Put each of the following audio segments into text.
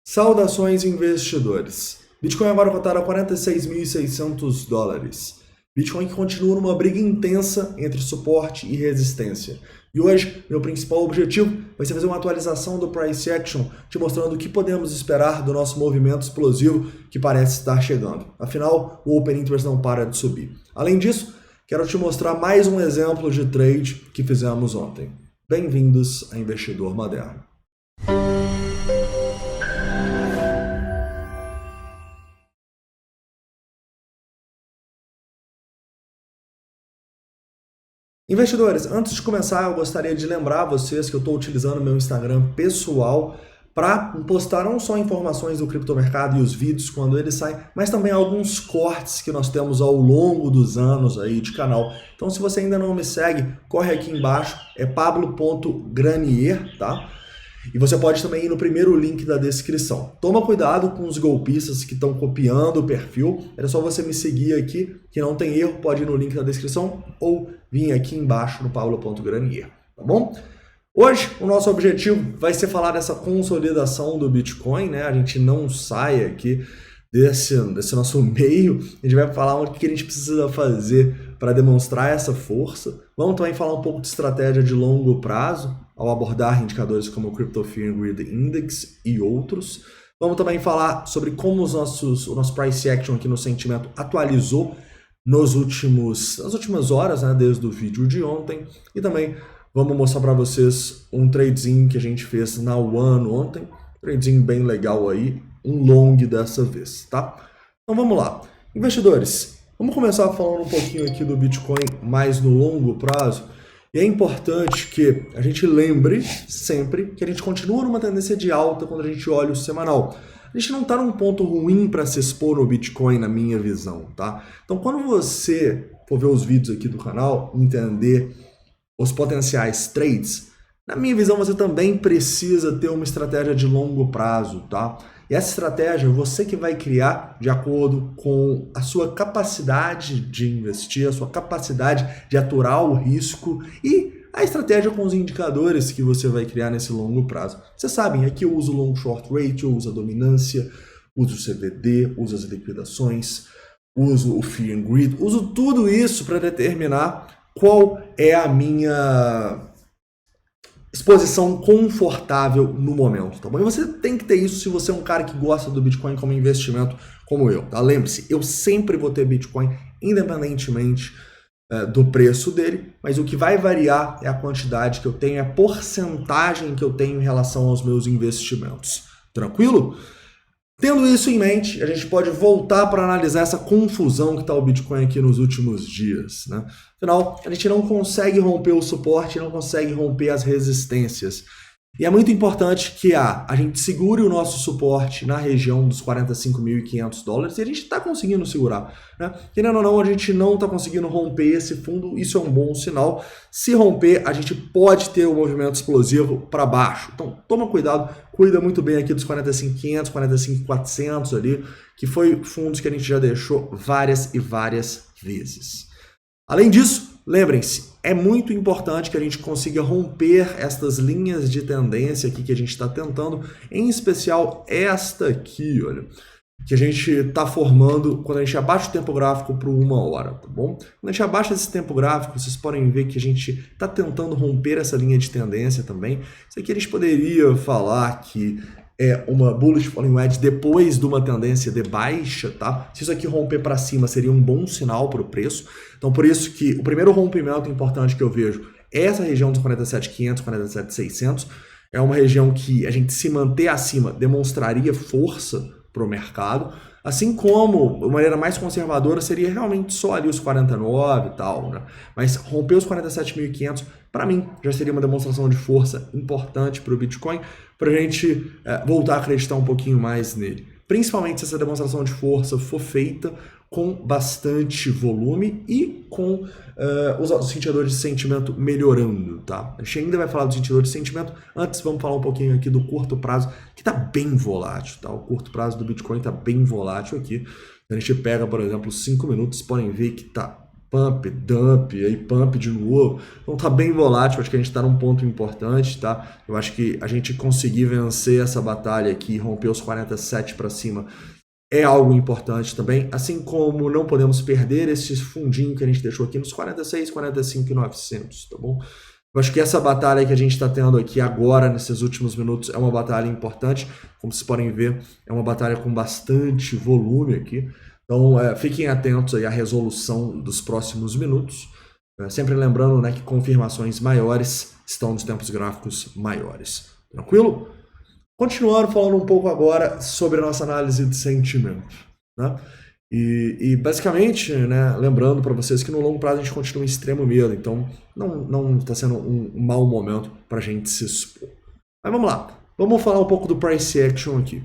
Saudações, investidores. Bitcoin agora cotado a $46.600. Bitcoin que continua numa briga intensa entre suporte e resistência. E hoje, meu principal objetivo vai ser fazer uma atualização do Price Action, te mostrando o que podemos esperar do nosso movimento explosivo que parece estar chegando. Afinal, o Open Interest não para de subir. Além disso, quero te mostrar mais um exemplo de trade que fizemos ontem. Bem-vindos a Investidor Moderno. Investidores, antes de começar, eu gostaria de lembrar vocês que eu estou utilizando meu Instagram pessoal para postar não só informações do criptomercado e os vídeos quando eles saem, mas também alguns cortes que nós temos ao longo dos anos aí de canal. Então, se você ainda não me segue, corre aqui embaixo, é pablo.granier, tá? E você pode também ir no primeiro link da descrição. Toma cuidado com os golpistas que estão copiando o perfil. É só você me seguir aqui, que não tem erro. Pode ir no link da descrição ou vir aqui embaixo no pablo.granier, tá bom? Hoje, o nosso objetivo vai ser falar dessa consolidação do Bitcoin, né? A gente não sai aqui desse nosso meio. A gente vai falar o que a gente precisa fazer para demonstrar essa força. Vamos também falar um pouco de estratégia de longo prazo, ao abordar indicadores como o Crypto Fear and Greed Index e outros. Vamos também falar sobre como o nosso Price Action aqui no sentimento atualizou nas últimas horas, né, desde o vídeo de ontem. E também vamos mostrar para vocês um tradezinho que a gente fez na One ontem. Tradezinho bem legal aí, um long dessa vez, tá? Então vamos lá. Investidores, vamos começar falando um pouquinho aqui do Bitcoin mais no longo prazo. E é importante que a gente lembre sempre que a gente continua numa tendência de alta quando a gente olha o semanal. A gente não está num ponto ruim para se expor no Bitcoin, na minha visão, tá? Então, quando você for ver os vídeos aqui do canal, entender os potenciais trades, na minha visão, você também precisa ter uma estratégia de longo prazo, tá? E essa estratégia você que vai criar de acordo com a sua capacidade de investir, a sua capacidade de aturar o risco e a estratégia com os indicadores que você vai criar nesse longo prazo. Vocês sabem, aqui eu uso o Long Short Ratio, uso a dominância, uso o CVD, uso as liquidações, uso o Fear and Greed, uso tudo isso para determinar qual é a minha exposição confortável no momento, tá bom? E você tem que ter isso se você é um cara que gosta do Bitcoin como investimento como eu, tá? Lembre-se, eu sempre vou ter Bitcoin independentemente do preço dele, mas o que vai variar é a quantidade que eu tenho, é a porcentagem que eu tenho em relação aos meus investimentos. Tranquilo? Tendo isso em mente, a gente pode voltar para analisar essa confusão que está o Bitcoin aqui nos últimos dias, né? Afinal, a gente não consegue romper o suporte, não consegue romper as resistências. E é muito importante que a gente segure o nosso suporte na região dos $45.500 e a gente está conseguindo segurar, né? Querendo ou não, a gente não está conseguindo romper esse fundo, isso é um bom sinal. Se romper, a gente pode ter um movimento explosivo para baixo. Então, toma cuidado, cuida muito bem aqui dos 45.500, 45.400 ali, que foi fundos que a gente já deixou várias e várias vezes. Além disso, lembrem-se, é muito importante que a gente consiga romper estas linhas de tendência aqui que a gente está tentando, em especial esta aqui, olha, que a gente está formando quando a gente abaixa o tempo gráfico para 1 hora, tá bom? Quando a gente abaixa esse tempo gráfico, vocês podem ver que a gente está tentando romper essa linha de tendência também. Isso aqui a gente poderia falar que é uma bullish falling wedge depois de uma tendência de baixa, tá? Se isso aqui romper para cima, seria um bom sinal para o preço. Então, por isso que o primeiro rompimento importante que eu vejo é essa região dos 47.500, 47.600. É uma região que a gente se manter acima demonstraria força para o mercado. Assim como, de maneira mais conservadora, seria realmente só ali os 49 e tal, né? Mas romper os 47.500, para mim, já seria uma demonstração de força importante para o Bitcoin, para a gente voltar a acreditar um pouquinho mais nele. Principalmente se essa demonstração de força for feita com bastante volume e com os indicadores de sentimento melhorando, tá? A gente ainda vai falar dos indicadores de sentimento, antes vamos falar um pouquinho aqui do curto prazo, que está bem volátil, tá? O curto prazo do Bitcoin está bem volátil aqui. A gente pega, por exemplo, 5 minutos, podem ver que está pump, dump, aí pump de novo. Então tá bem volátil, acho que a gente tá num ponto importante, tá? Eu acho que a gente conseguir vencer essa batalha aqui, romper os 47 para cima, é algo importante também, assim como não podemos perder esse fundinho que a gente deixou aqui nos 46, 45 e 900, tá bom? Eu acho que essa batalha que a gente está tendo aqui agora, nesses últimos minutos, é uma batalha importante. Como vocês podem ver, é uma batalha com bastante volume aqui. Então, fiquem atentos aí à resolução dos próximos minutos. Sempre lembrando, né, que confirmações maiores estão nos tempos gráficos maiores. Tranquilo? Continuando falando um pouco agora sobre a nossa análise de sentimento, né? E basicamente, né, lembrando para vocês que no longo prazo a gente continua em extremo medo, então não está sendo um mau momento para a gente se expor. Mas vamos lá, vamos falar um pouco do price action aqui.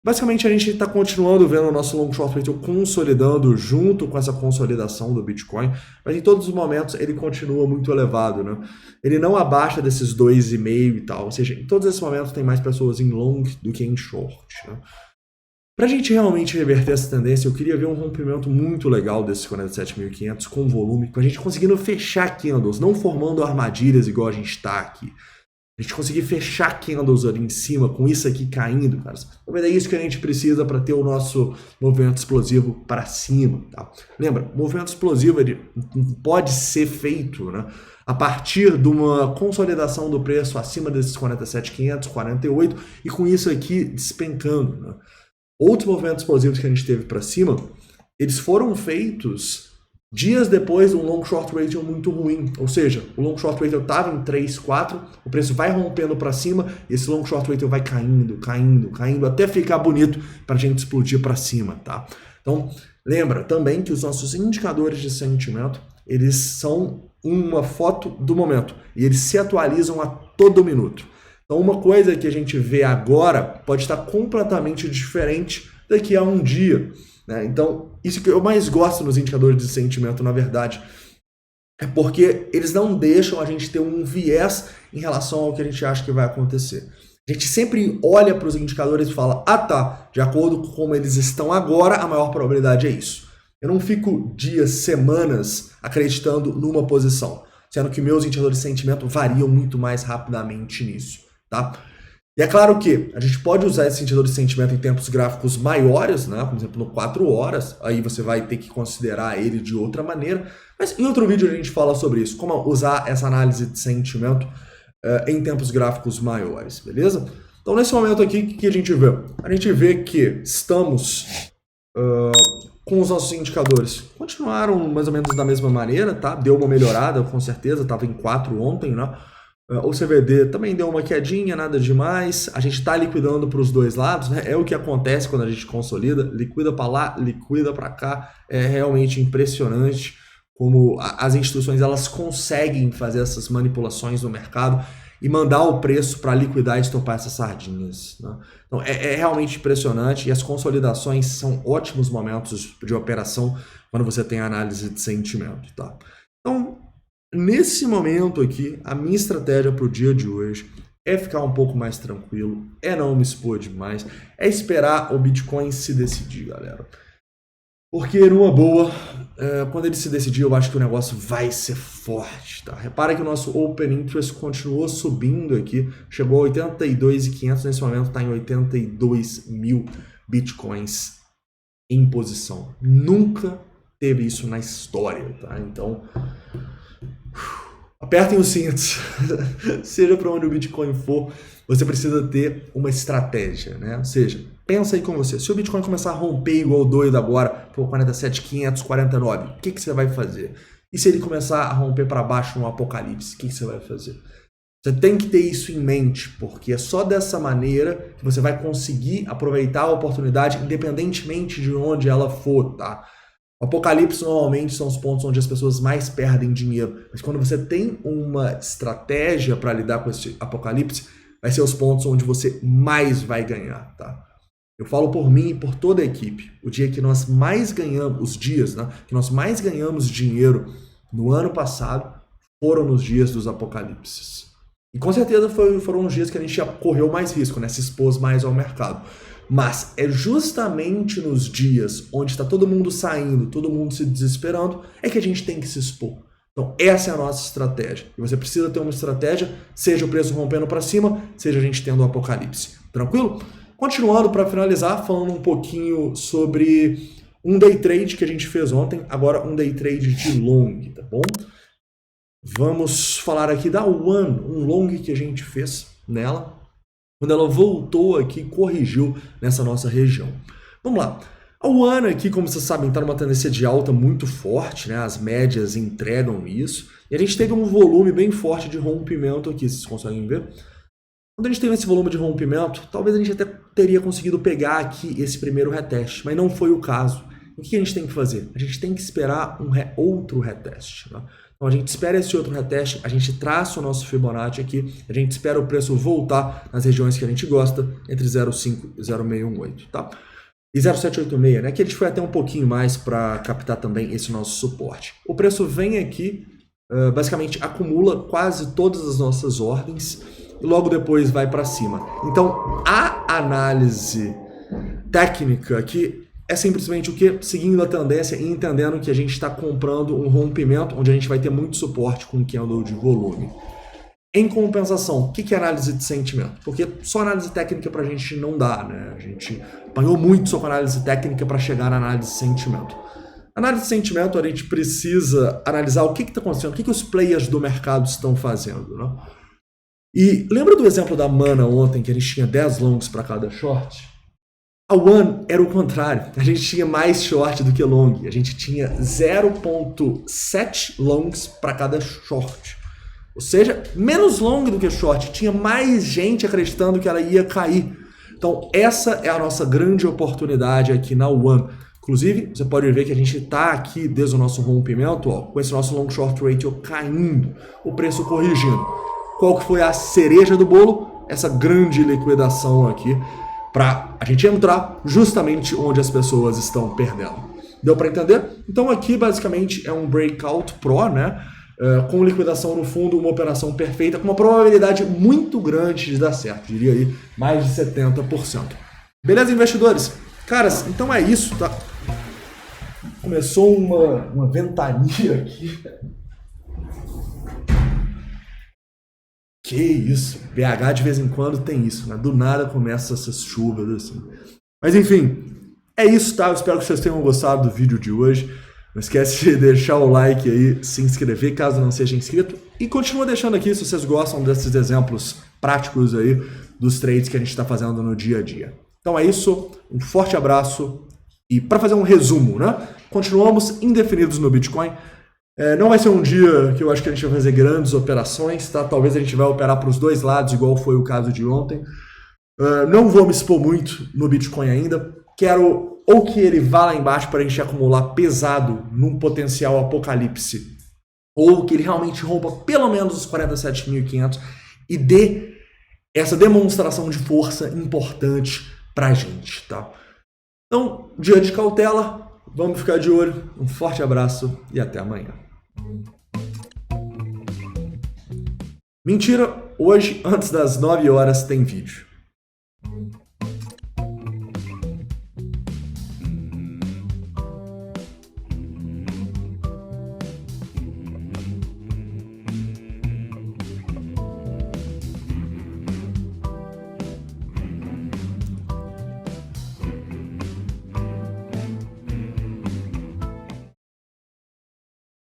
Basicamente a gente está continuando vendo o nosso long short ratio consolidando junto com essa consolidação do Bitcoin, mas em todos os momentos ele continua muito elevado, né? Ele não abaixa desses 2,5 e tal, ou seja, em todos esses momentos tem mais pessoas em long do que em short, né? Para a gente realmente reverter essa tendência, eu queria ver um rompimento muito legal desses 47.500 com volume, com a gente conseguindo fechar candles, não formando armadilhas igual a gente está aqui. A gente conseguir fechar candles ali em cima, com isso aqui caindo, cara. Talvez é isso que a gente precisa para ter o nosso movimento explosivo para cima, tá? Lembra, movimento explosivo ele pode ser feito, né, a partir de uma consolidação do preço acima desses 47.500, 48, e com isso aqui despencando, né? Outros movimentos explosivos que a gente teve para cima, eles foram feitos dias depois de um long short ratio muito ruim. Ou seja, o long short ratio estava em 3, 4, o preço vai rompendo para cima, e esse long short ratio vai caindo, caindo, caindo, até ficar bonito para a gente explodir para cima, tá? Então, lembra também que os nossos indicadores de sentimento, eles são uma foto do momento, e eles se atualizam a todo minuto. Então, uma coisa que a gente vê agora pode estar completamente diferente daqui a um dia, né? Então, isso que eu mais gosto nos indicadores de sentimento, na verdade, é porque eles não deixam a gente ter um viés em relação ao que a gente acha que vai acontecer. A gente sempre olha para os indicadores e fala, ah tá, de acordo com como eles estão agora, a maior probabilidade é isso. Eu não fico dias, semanas acreditando numa posição, sendo que meus indicadores de sentimento variam muito mais rapidamente nisso. Tá? E é claro que a gente pode usar esse indicador de sentimento em tempos gráficos maiores, né? Por exemplo, no 4 horas, aí você vai ter que considerar ele de outra maneira, mas em outro vídeo a gente fala sobre isso, como usar essa análise de sentimento em tempos gráficos maiores, beleza? Então nesse momento aqui, o que a gente vê? A gente vê que estamos com os nossos indicadores, continuaram mais ou menos da mesma maneira, tá? Deu uma melhorada, com certeza, estava em 4 ontem, né? O CVD também deu uma quedinha, nada demais. A gente está liquidando para os dois lados, né? É o que acontece quando a gente consolida, liquida para lá, liquida para cá. É realmente impressionante como as instituições elas conseguem fazer essas manipulações no mercado e mandar o preço para liquidar e estopar essas sardinhas, né? Então é realmente impressionante, e as consolidações são ótimos momentos de operação quando você tem análise de sentimento, tá? Então, nesse momento aqui, a minha estratégia para o dia de hoje é ficar um pouco mais tranquilo, é não me expor demais, é esperar o Bitcoin se decidir, galera. Porque numa boa, quando ele se decidir, eu acho que o negócio vai ser forte, tá? Repara que o nosso Open Interest continuou subindo aqui, chegou a 82.500, nesse momento está em 82 mil Bitcoins em posição. Nunca teve isso na história, tá? Então, apertem os cintos, seja para onde o Bitcoin for, você precisa ter uma estratégia, né? Ou seja, pensa aí com você, se o Bitcoin começar a romper igual doido agora, por 47.500, 49, o que você vai fazer? E se ele começar a romper para baixo no apocalipse, o que você vai fazer? Você tem que ter isso em mente, porque é só dessa maneira que você vai conseguir aproveitar a oportunidade, independentemente de onde ela for, tá? O apocalipse normalmente são os pontos onde as pessoas mais perdem dinheiro, mas quando você tem uma estratégia para lidar com esse apocalipse, vai ser os pontos onde você mais vai ganhar, tá? Eu falo por mim e por toda a equipe, o dia que nós mais ganhamos, os dias, né, que nós mais ganhamos dinheiro no ano passado foram nos dias dos apocalipses. E com certeza foram os dias que a gente já correu mais risco, né, se expôs mais ao mercado. Mas é justamente nos dias onde está todo mundo saindo, todo mundo se desesperando, é que a gente tem que se expor. Então essa é a nossa estratégia. E você precisa ter uma estratégia, seja o preço rompendo para cima, seja a gente tendo o apocalipse. Tranquilo? Continuando para finalizar, falando um pouquinho sobre um day trade que a gente fez ontem, agora um day trade de long, tá bom? Vamos falar aqui da One, um long que a gente fez nela, quando ela voltou aqui, corrigiu nessa nossa região. Vamos lá. A One aqui, como vocês sabem, está numa tendência de alta muito forte, né? As médias entregam isso. E a gente teve um volume bem forte de rompimento aqui, vocês conseguem ver? Quando a gente teve esse volume de rompimento, talvez a gente até teria conseguido pegar aqui esse primeiro reteste, mas não foi o caso. O que a gente tem que fazer? A gente tem que esperar outro reteste, né? Então a gente espera esse outro reteste, a gente traça o nosso Fibonacci aqui, a gente espera o preço voltar nas regiões que a gente gosta, entre 0,5 e 0,618, tá? E 0,786, né? Que a gente foi até um pouquinho mais para captar também esse nosso suporte. O preço vem aqui, basicamente acumula quase todas as nossas ordens e logo depois vai para cima. Então a análise técnica aqui é simplesmente o que? Seguindo a tendência e entendendo que a gente está comprando um rompimento onde a gente vai ter muito suporte com o candle de volume. Em compensação, o que é análise de sentimento? Porque só análise técnica para a gente não dá, né? A gente apanhou muito só com análise técnica para chegar na análise de sentimento. Análise de sentimento, a gente precisa analisar o que está acontecendo, o que os players do mercado estão fazendo, né? E lembra do exemplo da Mana ontem, que a gente tinha 10 longs para cada short? A One era o contrário, a gente tinha mais short do que long, a gente tinha 0,7 longs para cada short, ou seja, menos long do que short, tinha mais gente acreditando que ela ia cair. Então essa é a nossa grande oportunidade aqui na One. Inclusive, você pode ver que a gente está aqui desde o nosso rompimento, ó, com esse nosso long short ratio caindo, o preço corrigindo. Qual que foi a cereja do bolo? Essa grande liquidação aqui, para a gente entrar justamente onde as pessoas estão perdendo. Deu para entender? Então aqui basicamente é um breakout pro, né? Com liquidação no fundo, uma operação perfeita, com uma probabilidade muito grande de dar certo, diria aí mais de 70%. Beleza, investidores? Caras, então é isso, tá? Começou uma ventania aqui. Que isso, BH de vez em quando tem isso, né? Do nada começa essas chuvas assim. Mas enfim, é isso, tá? Eu espero que vocês tenham gostado do vídeo de hoje. Não esquece de deixar o like aí, se inscrever caso não seja inscrito. E continua deixando aqui se vocês gostam desses exemplos práticos aí dos trades que a gente está fazendo no dia a dia. Então é isso, um forte abraço. E para fazer um resumo, né? Continuamos indefinidos no Bitcoin. Não vai ser um dia que eu acho que a gente vai fazer grandes operações, tá? Talvez a gente vai operar para os dois lados, igual foi o caso de ontem. Não vou me expor muito no Bitcoin ainda. Quero ou que ele vá lá embaixo para a gente acumular pesado num potencial apocalipse, ou que ele realmente rompa pelo menos os 47.500 e dê essa demonstração de força importante para a gente, tá? Então, dia de cautela, vamos ficar de olho. Um forte abraço e até amanhã. Mentira, hoje, antes das 9 horas, tem vídeo.